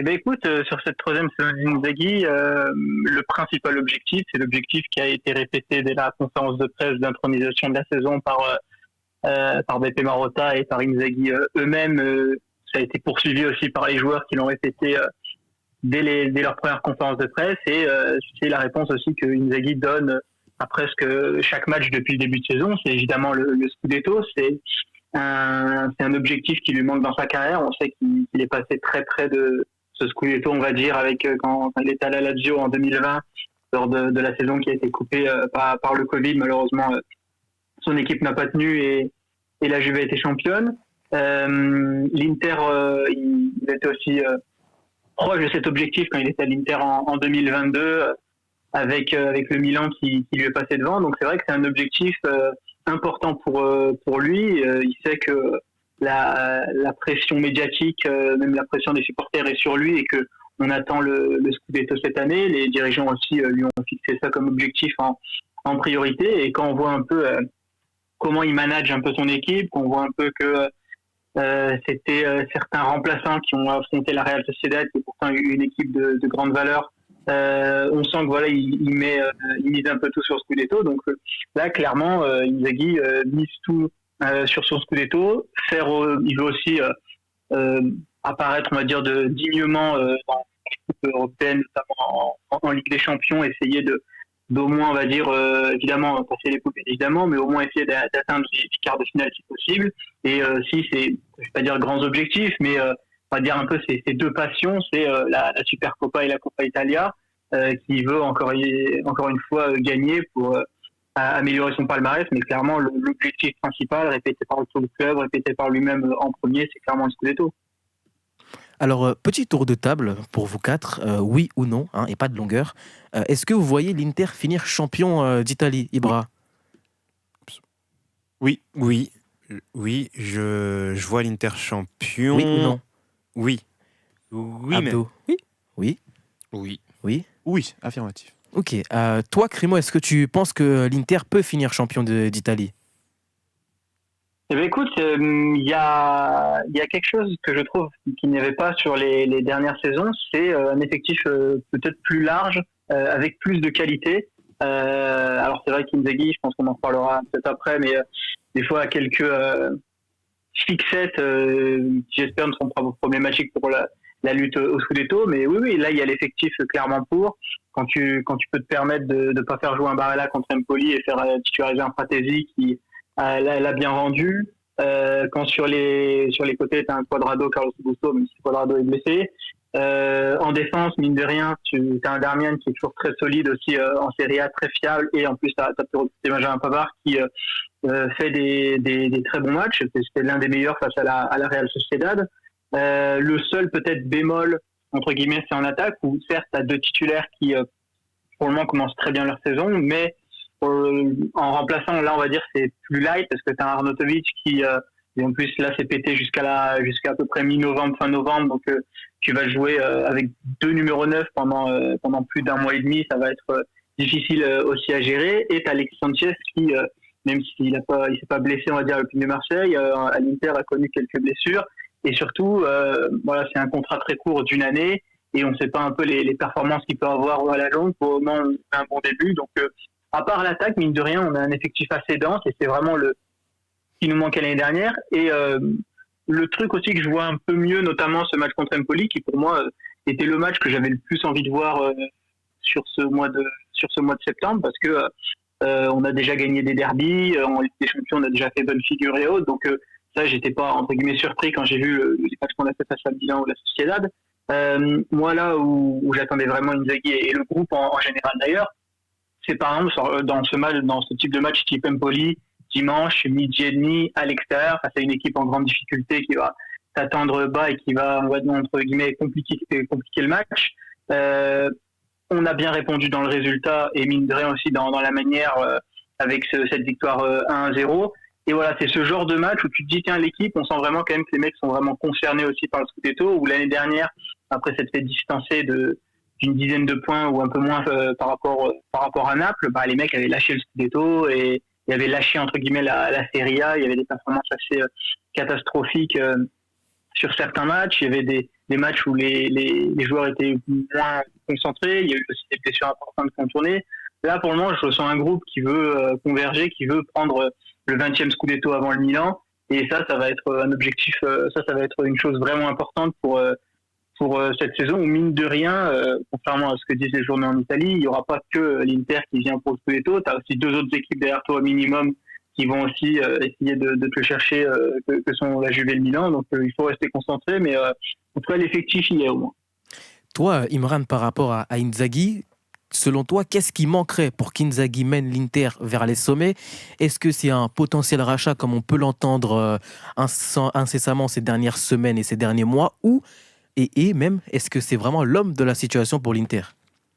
Eh ben écoute, sur cette troisième saison d'Inzaghi, le principal objectif, c'est l'objectif qui a été répété dès la conférence de presse d'intronisation de la saison par Beppe Marotta et par Inzaghi eux-mêmes. Ça a été poursuivi aussi par les joueurs qui l'ont répété dès leur première conférence de presse. Et c'est la réponse aussi que Inzaghi donne à presque chaque match depuis le début de saison. C'est évidemment le Scudetto. C'est un objectif qui lui manque dans sa carrière. On sait qu'il est passé très près de ce Scudetto, on va dire, avec quand il était à la Lazio en 2020, lors de la saison qui a été coupée par le Covid. Malheureusement, son équipe n'a pas tenu et la Juve a été championne. L'Inter, il était aussi proche de cet objectif quand il était à l'Inter en 2022, avec le Milan qui lui est passé devant. Donc c'est vrai que c'est un objectif important pour lui. Il sait que la pression médiatique, même la pression des supporters est sur lui et que on attend le Scudetto cette année. Les dirigeants aussi lui ont fixé ça comme objectif en priorité. Et quand on voit un peu comment il manage un peu son équipe, qu'on voit un peu que c'était certains remplaçants qui ont affronté la Real Sociedad, qui est pourtant une équipe de grande valeur. On sent que voilà, il mise un peu tout sur Scudetto. Donc là, clairement, Inzaghi mise tout sur son Scudetto. Il veut aussi apparaître, on va dire, dignement dans l'équipe européenne, notamment en Ligue des Champions, essayer d'au moins, on va dire, évidemment, passer les coupes, évidemment, mais au moins essayer d'atteindre les quarts de finale si possible. Et si c'est, je vais pas dire grands objectifs, mais on va dire un peu ces deux passions, c'est la Supercoppa et la Coppa Italia, qui veut encore une fois gagner pour améliorer son palmarès. Mais clairement, l'objectif principal, répété par tout le club, répété par lui-même en premier, c'est clairement le Scudetto. Alors, petit tour de table pour vous quatre, oui ou non, et pas de longueur. Est-ce que vous voyez l'Inter finir champion d'Italie, Ibra ? Oui, je vois l'Inter champion. Oui ou non ? Oui, Abdo ? Oui. Oui, Affirmatif. Ok. Toi, Crimo, est-ce que tu penses que l'Inter peut finir champion d'Italie ? Eh bien, écoute, il y a quelque chose que je trouve qu'il n'y avait pas sur les dernières saisons, c'est un effectif peut-être plus large, avec plus de qualité. Alors c'est vrai qu'Inzaghi, je pense qu'on en parlera peut-être après, mais des fois quelques fixettes qui j'espère ne seront pas problématiques pour la lutte au Scudetto. Mais oui, là il y a l'effectif clairement pour. Quand tu peux te permettre de ne pas faire jouer un Barella contre Empoli et faire titulariser un Fratesi qui l'a bien rendu. Quand sur les côtés, tu as un Cuadrado, Carlos Augusto, même si Cuadrado est blessé. En défense, mine de rien, tu as un Darmian qui est toujours très solide aussi en Serie A, très fiable. Et en plus, tu as pu recruter Benjamin Pavard qui fait des très bons matchs. C'était l'un des meilleurs face à la Real Sociedad. Le seul peut-être bémol, entre guillemets, c'est en attaque, où certes, tu as deux titulaires qui, pour le moment, commencent très bien leur saison, mais en remplaçant, là on va dire c'est plus light parce que tu as Arnautovic qui et en plus là c'est pété jusqu'à à peu près mi-novembre, fin novembre, donc tu vas jouer avec deux numéros 9 pendant plus d'un mois et demi, ça va être difficile aussi à gérer. Et tu as Alexis Sanchez qui même s'il s'est pas blessé, on va dire, à l'Olympique de Marseille, à l'Inter a connu quelques blessures et surtout voilà, c'est un contrat très court d'une année et on ne sait pas un peu les performances qu'il peut avoir à la longue. Pour le moment on fait un bon début, donc à part l'attaque, mine de rien, on a un effectif assez dense et c'est vraiment ce qui nous manquait l'année dernière. Et le truc aussi que je vois un peu mieux, notamment ce match contre Empoli, qui pour moi était le match que j'avais le plus envie de voir sur ce mois de septembre, parce que on a déjà gagné des derbies, en Ligue des Champions, on a déjà fait bonne figure et autres. Donc ça, j'étais pas entre guillemets surpris quand j'ai vu les matchs qu'on a fait face à Milan ou la Sociedad. Moi là où j'attendais vraiment Inzaghi et le groupe en général d'ailleurs, c'est par exemple dans ce type de match type Empoli, dimanche, midi et demi, à l'extérieur, face à une équipe en grande difficulté qui va t'attendre bas et qui va, on va dire, entre guillemets, compliquer le match. On a bien répondu dans le résultat et mine de rien aussi dans la manière avec cette victoire 1-0. Et voilà, c'est ce genre de match où tu te dis, tiens, l'équipe, on sent vraiment quand même que les mecs sont vraiment concernés aussi par le Scudetto, où l'année dernière, après s'être fait distancer d'une dizaine de points ou un peu moins par rapport à Naples, bah, les mecs avaient lâché le Scudetto et avaient lâché entre guillemets la Serie A. Il y avait des performances assez catastrophiques sur certains matchs. Il y avait des des matchs où les joueurs étaient moins concentrés. Il y a eu aussi des blessures importantes qui ont tourné. Là, pour le moment, je ressens un groupe qui veut converger, qui veut prendre le 20e Scudetto avant le Milan. Et ça va être un objectif, ça va être une chose vraiment importante pour cette saison où, mine de rien, contrairement à ce que disent les journaux en Italie, il n'y aura pas que l'Inter qui vient pour le Scudetto. Tu as aussi 2 autres équipes derrière toi au minimum qui vont aussi essayer de te le chercher, que sont la Juve et le Milan. Donc il faut rester concentré, mais en tout cas, l'effectif y est au moins. Toi, Imran, par rapport à Inzaghi, selon toi, qu'est-ce qui manquerait pour qu'Inzaghi mène l'Inter vers les sommets ? Est-ce que c'est un potentiel rachat, comme on peut l'entendre incessamment ces dernières semaines et ces derniers mois, ou et même, est-ce que c'est vraiment l'homme de la situation pour l'Inter ?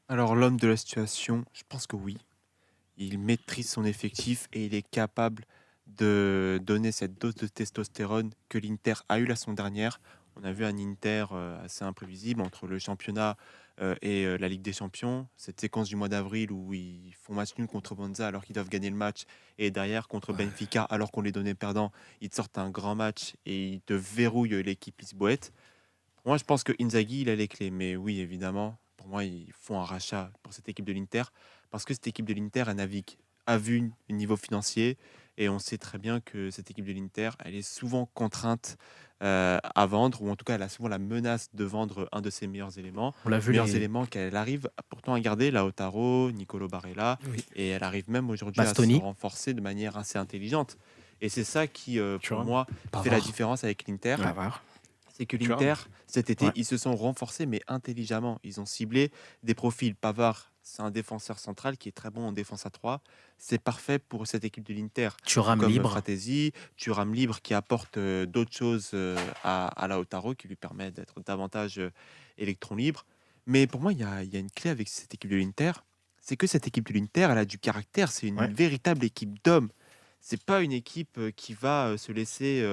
Alors, l'homme de la situation, je pense que oui. Il maîtrise son effectif et il est capable de donner cette dose de testostérone que l'Inter a eue la saison dernière. On a vu un Inter assez imprévisible entre le championnat et la Ligue des Champions. Cette séquence du mois d'avril où ils font match nul contre Monza alors qu'ils doivent gagner le match, et derrière contre Benfica alors qu'on les donnait perdants, ils te sortent un grand match et ils te verrouillent l'équipe lisboète. Pour moi, je pense que Inzaghi, il a les clés. Mais oui, évidemment, pour moi, il faut un rachat pour cette équipe de l'Inter. Parce que cette équipe de l'Inter, elle navigue à vue niveau financier. Et on sait très bien que cette équipe de l'Inter, elle est souvent contrainte à vendre. Ou en tout cas, elle a souvent la menace de vendre un de ses meilleurs éléments. On l'a vu, Éléments qu'elle arrive pourtant à garder, Lautaro, Nicolo Barella. Oui. Et elle arrive même aujourd'hui Bastoni. à se renforcer de manière assez intelligente. Et c'est ça qui, pour moi, fait Pavard. la différence avec l'Inter. C'est que l'Inter, cet été, ils se sont renforcés, mais intelligemment. Ils ont ciblé des profils. Pavard, c'est un défenseur central qui est très bon en défense à 3. C'est parfait pour cette équipe de l'Inter. Thuram Comme libre. Fratesi, Thuram libre qui apporte d'autres choses à Lautaro, qui lui permet d'être davantage électron libre. Mais pour moi, il y a une clé avec cette équipe de l'Inter. C'est que cette équipe de l'Inter, elle a du caractère. C'est une véritable équipe d'hommes. C'est pas une équipe qui va se laisser...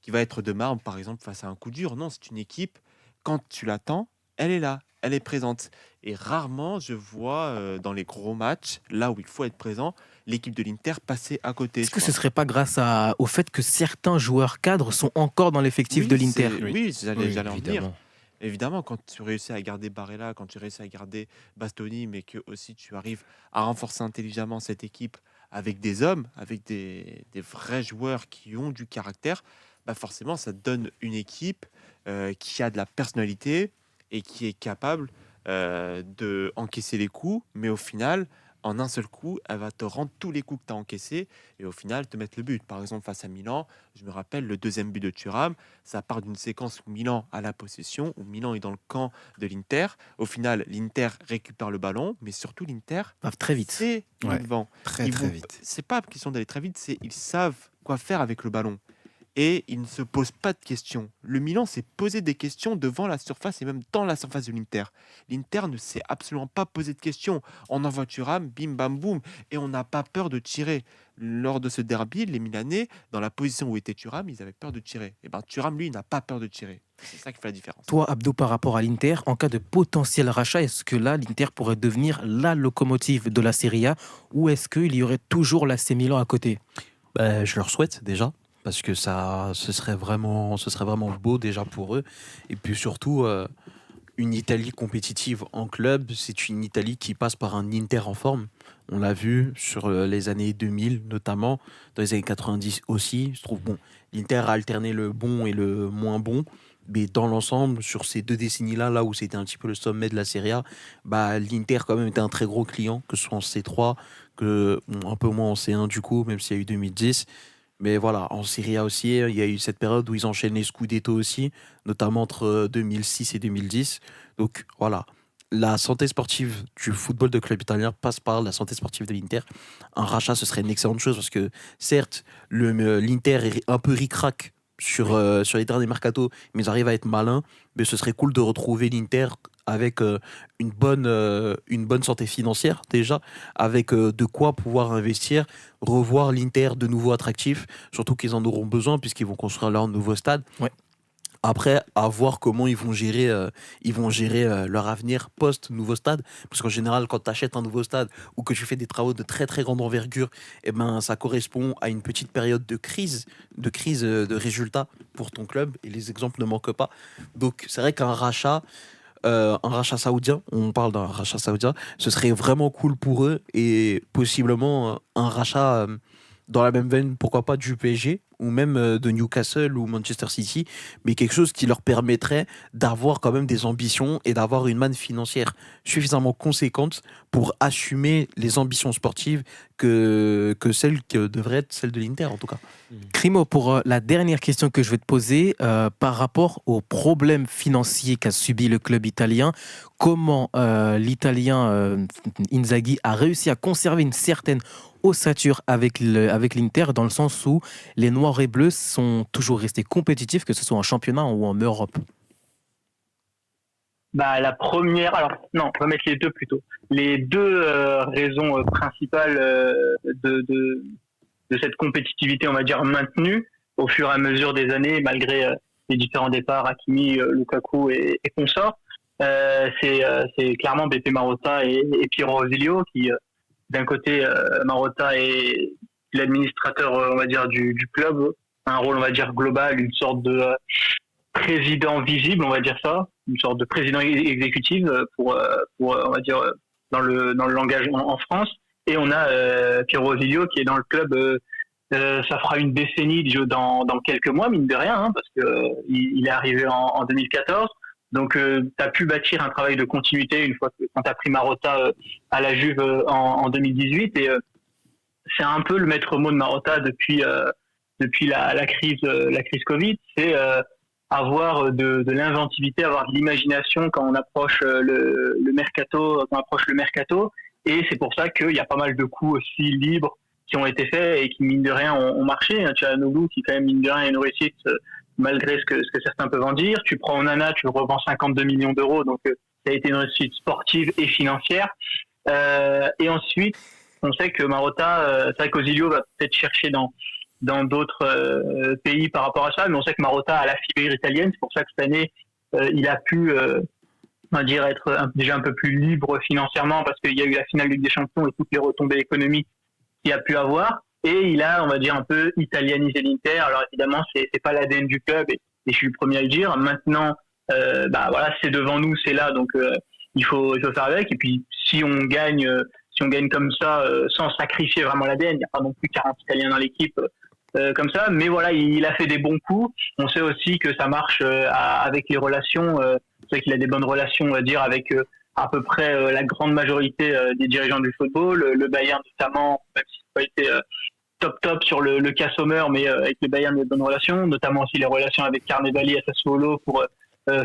qui va être de marbre, par exemple, face à un coup dur. Non, c'est une équipe, quand tu l'attends, elle est là, elle est présente. Et rarement, je vois dans les gros matchs, là où il faut être présent, l'équipe de l'Inter passer à côté. Est-ce que ce ne serait pas grâce au fait que certains joueurs cadres sont encore dans l'effectif de l'Inter ? Oui, j'allais en venir. évidemment. Évidemment, quand tu réussis à garder Barella, quand tu réussis à garder Bastoni, mais que aussi tu arrives à renforcer intelligemment cette équipe avec des hommes, avec des vrais joueurs qui ont du caractère, bah forcément, ça te donne une équipe qui a de la personnalité et qui est capable de encaisser les coups, mais au final, en un seul coup, elle va te rendre tous les coups que tu as encaissés et au final te mettre le but. Par exemple, face à Milan, je me rappelle le 2e but de Thuram, ça part d'une séquence où Milan a la possession, où Milan est dans le camp de l'Inter. Au final, l'Inter récupère le ballon, mais surtout l'Inter Va très vite. c'est devant. Très vite. C'est pas question d'aller très vite, c'est ils savent quoi faire avec le ballon. Et ils ne se posent pas de questions. Le Milan s'est posé des questions devant la surface et même dans la surface de l'Inter. L'Inter ne s'est absolument pas posé de questions. On envoie Thuram, bim bam boum, et on n'a pas peur de tirer. Lors de ce derby, les Milanais, dans la position où était Thuram, ils avaient peur de tirer. Et bien Thuram, lui, n'a pas peur de tirer. C'est ça qui fait la différence. Toi, Abdo, par rapport à l'Inter, en cas de potentiel rachat, est-ce que là, l'Inter pourrait devenir la locomotive de la Serie A, ou est-ce qu'il y aurait toujours l'AC Milan à côté ? Je leur souhaite déjà, parce que ce serait vraiment beau déjà pour eux. Et puis surtout, une Italie compétitive en club, c'est une Italie qui passe par un Inter en forme. On l'a vu sur les années 2000 notamment, dans les années 90 aussi. Je trouve l'Inter a alterné le bon et le moins bon. Mais dans l'ensemble, sur ces 2 décennies-là, là où c'était un petit peu le sommet de la Serie A, l'Inter quand même était un très gros client, que ce soit en C3, un peu moins en C1 du coup, même s'il y a eu 2010. Mais voilà, en Serie A aussi, il y a eu cette période où ils enchaînent les Scudetto aussi, notamment entre 2006 et 2010. Donc voilà, la santé sportive du football de club italien passe par la santé sportive de l'Inter. Un rachat, ce serait une excellente chose parce que certes, l'Inter est un peu ric-rac sur les derniers mercato, mais ils arrivent à être malins. Mais ce serait cool de retrouver l'Inter avec une bonne santé financière déjà, avec de quoi pouvoir investir, revoir l'Inter de nouveau attractif, surtout qu'ils en auront besoin puisqu'ils vont construire leur nouveau stade. Ouais. Après, à voir comment ils vont gérer leur avenir post-nouveau stade. Parce qu'en général, quand tu achètes un nouveau stade ou que tu fais des travaux de très très grande envergure, eh ben, ça correspond à une petite période de résultats pour ton club. Et les exemples ne manquent pas. Donc, c'est vrai un rachat saoudien, on parle d'un rachat saoudien, ce serait vraiment cool pour eux et possiblement un rachat dans la même veine, pourquoi pas du PSG ou même de Newcastle ou Manchester City, mais quelque chose qui leur permettrait d'avoir quand même des ambitions et d'avoir une manne financière suffisamment conséquente pour assumer les ambitions sportives que celles que devraient être celles de l'Inter en tout cas. Crimo, pour la dernière question que je vais te poser, par rapport aux problèmes financiers qu'a subi le club italien, comment l'Italien Inzaghi a réussi à conserver une certaine ossature avec l'Inter, dans le sens où les Noirs et Bleus sont toujours restés compétitifs, que ce soit en championnat ou en Europe? Bah, la première, alors non, on va mettre les deux plutôt. Les deux raisons principales de cette compétitivité, on va dire, maintenue au fur et à mesure des années, malgré les différents départs, Hakimi, Lukaku et consorts. C'est clairement Beppe Marotta et Piero Ausilio qui, d'un côté, Marotta est l'administrateur, on va dire, du club, un rôle, on va dire, global, une sorte de président visible, on va dire ça, une sorte de président exécutif pour on va dire, dans le langage en France. Et on a Piero Ausilio qui est dans le club, ça fera une décennie dans quelques mois, mine de rien, hein, parce que il est arrivé en 2014. Donc, tu as pu bâtir un travail de continuité une fois quand tu as pris Marotta à la Juve en 2018. Et c'est un peu le maître mot de Marotta depuis la crise Covid. C'est avoir de l'inventivité, avoir de l'imagination quand on approche le mercato. Et c'est pour ça qu'il y a pas mal de coups aussi libres qui ont été faits et qui, mine de rien, ont marché. Tu as Nougou qui, quand même, mine de rien, a une réussite malgré ce que certains peuvent en dire. Tu prends Onana, tu le revends 52 millions d'euros, donc ça a été une réussite sportive et financière. Et ensuite, on sait que Marotta, c'est vrai qu'Ausilio va peut-être chercher dans d'autres pays par rapport à ça, mais on sait que Marotta a la fibre italienne. C'est pour ça que cette année, il a pu, on va dire, être déjà un peu plus libre financièrement parce qu'il y a eu la finale Ligue des Champions et toutes les retombées économiques qu'il a pu avoir. Et il a, on va dire, un peu italianisé l'Inter. Alors évidemment, c'est pas l'ADN du club et je suis le premier à le dire. Maintenant, voilà, c'est devant nous, c'est là, donc il faut faire avec. Et puis si on gagne comme ça, sans sacrifier vraiment l'ADN, il n'y a pas non plus 40 Italiens dans l'équipe comme ça. Mais voilà, il a fait des bons coups. On sait aussi que ça marche avec les relations. C'est vrai qu'il a des bonnes relations, on va dire, avec à peu près la grande majorité des dirigeants du football. Le Bayern notamment, même s'il n'a pas été top sur le cas Sommer, mais avec le Bayern, il y a de bonnes relations, notamment aussi les relations avec Carnevali à Sassuolo pour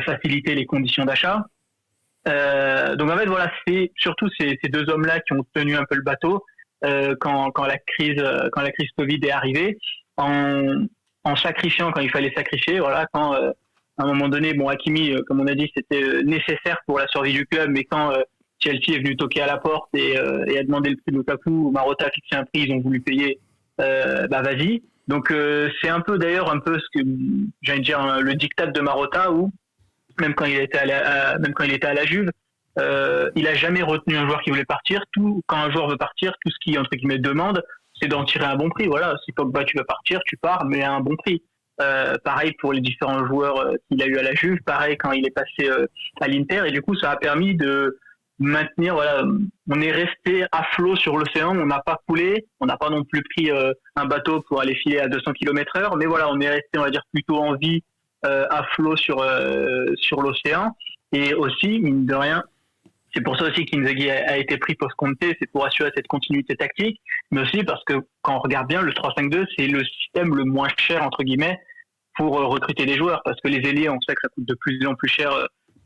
faciliter les conditions d'achat. Donc en fait, voilà, c'est surtout ces deux hommes-là qui ont tenu un peu le bateau quand la crise Covid est arrivée, en sacrifiant quand il fallait sacrifier. Voilà, quand à un moment donné, bon, Hakimi, comme on a dit, c'était nécessaire pour la survie du club, mais quand Chelsea est venu toquer à la porte et a demandé le prix de Lukaku, Marotta a fixé un prix, ils ont voulu payer, vas-y. Donc c'est un peu d'ailleurs ce que j'allais dire le diktat de Marotta, où même quand il était à la Juve, il a jamais retenu un joueur qui voulait partir. Quand un joueur veut partir, tout ce qui entre guillemets demande, c'est d'en tirer un bon prix. Voilà, si Pogba tu veux partir, tu pars, mais à un bon prix. Pareil pour les différents joueurs qu'il a eu à la Juve, pareil quand il est passé à l'Inter, et du coup ça a permis de maintenir, voilà, on est resté à flot sur l'océan, on n'a pas coulé, on n'a pas non plus pris un bateau pour aller filer à 200 km/h, mais voilà, on est resté, on va dire, plutôt en vie à flot sur l'océan. Et aussi, mine de rien, c'est pour ça aussi qu'Inzaghi a été pris post-Conte, c'est pour assurer cette continuité tactique, mais aussi parce que quand on regarde bien, le 3-5-2, c'est le système le moins cher, entre guillemets, pour recruter des joueurs, parce que les ailiers, on sait que ça coûte de plus en plus cher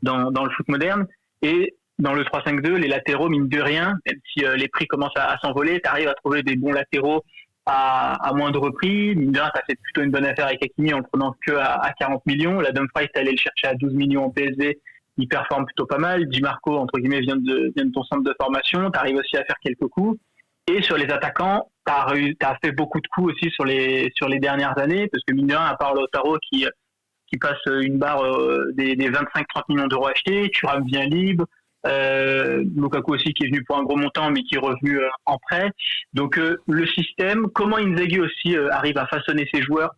dans le foot moderne, et dans le 3-5-2, les latéraux, mine de rien, même si les prix commencent à s'envoler, tu arrives à trouver des bons latéraux à moindre prix. Mine de rien, ça fait plutôt une bonne affaire avec Hakimi en le prenant que à 40 millions. La Dumfries, t'es allé le chercher à 12 millions en PSV, il performe plutôt pas mal. Di Marco, entre guillemets, vient de ton centre de formation, tu arrives aussi à faire quelques coups. Et sur les attaquants, t'as fait beaucoup de coups aussi sur les dernières années, parce que mine de rien, à part Lautaro qui qui passe une barre des 25-30 millions d'euros achetés. Thuram vient libre. Lukaku aussi qui est venu pour un gros montant mais qui est revenu en prêt. Donc le système, comment Inzaghi aussi arrive à façonner ses joueurs,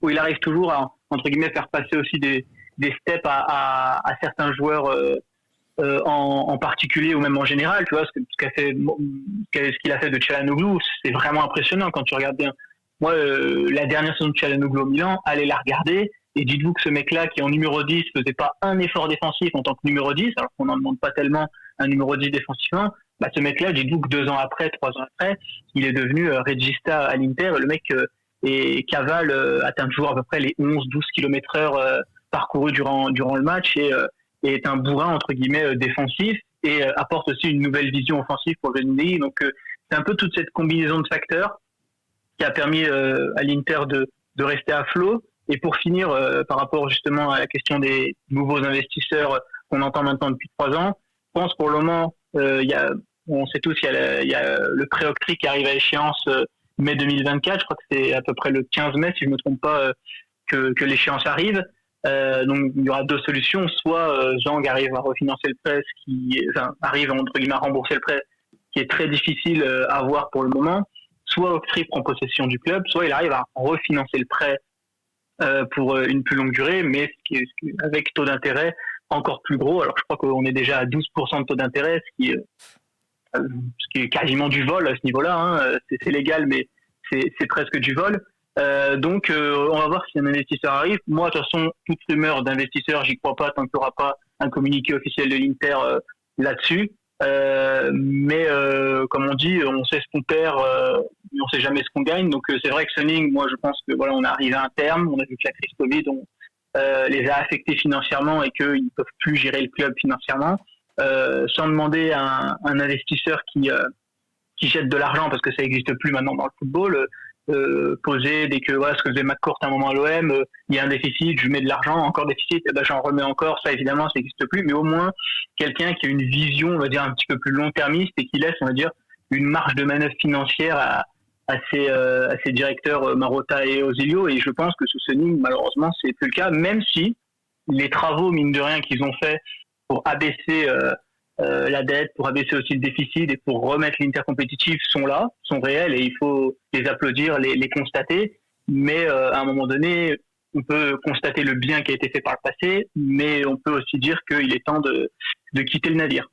où il arrive toujours à, entre guillemets, faire passer aussi des steps à certains joueurs en particulier ou même en général, tu vois, ce qu'il a fait de Çalhanoğlu, c'est vraiment impressionnant quand tu regardes bien. Moi, la dernière saison de Çalhanoğlu au Milan, allez la regarder et dites-vous que ce mec-là qui est en numéro 10 faisait pas un effort défensif en tant que numéro 10, alors qu'on n'en demande pas tellement un numéro 10 défensivement, bah ce mec-là, dites-vous que 2 ans après, 3 ans après, il est devenu regista à l'Inter, le mec cavale atteint toujours à peu près les 11-12 km/h parcourus durant le match et est un bourrin entre guillemets défensif et apporte aussi une nouvelle vision offensive pour Venedig. Donc c'est un peu toute cette combinaison de facteurs qui a permis à l'Inter de rester à flot. Et pour finir, par rapport justement à la question des nouveaux investisseurs qu'on entend maintenant depuis 3 ans, je pense pour le moment, on sait tous, il y a le pré-octroi qui arrive à échéance mai 2024. Je crois que c'est à peu près le 15 mai, si je ne me trompe pas, que l'échéance arrive. Donc il y aura 2 solutions, soit Zhang arrive à refinancer le prêt, arrive entre guillemets à rembourser le prêt, qui est très difficile à avoir pour le moment, soit Octree prend possession du club, soit il arrive à refinancer le prêt pour une plus longue durée, mais avec taux d'intérêt encore plus gros. Alors je crois qu'on est déjà à 12% de taux d'intérêt, ce qui est quasiment du vol à ce niveau-là, hein. C'est légal, mais c'est presque du vol. Donc on va voir si un investisseur arrive. Moi, de toute façon, toute rumeur d'investisseur, j'y crois pas tant qu'il n'y aura pas un communiqué officiel de l'Inter là-dessus. Mais comme on dit, on sait ce qu'on perd, mais on sait jamais ce qu'on gagne. Donc c'est vrai que Sonning, moi je pense que voilà, on est arrivé à un terme. On a vu que la crise Covid les a affectés financièrement et qu'ils ne peuvent plus gérer le club financièrement. Sans demander à un investisseur qui jette de l'argent, parce que ça n'existe plus maintenant dans le football, poser dès que voilà ce que faisait McCourt à un moment à l'OM, il y a un déficit, je mets de l'argent, encore déficit, et ben j'en remets encore, ça évidemment ça n'existe plus, mais au moins quelqu'un qui a une vision, on va dire, un petit peu plus long-termiste et qui laisse, on va dire, une marge de manœuvre financière à ses directeurs Marotta et Osilio, et je pense que sous Sonning, malheureusement c'est plus le cas, même si les travaux, mine de rien, qu'ils ont fait pour abaisser la dette, pour abaisser aussi le déficit et pour remettre l'Inter compétitif sont là, sont réels et il faut les applaudir, les constater. Mais à un moment donné, on peut constater le bien qui a été fait par le passé, mais on peut aussi dire qu'il est temps de quitter le navire.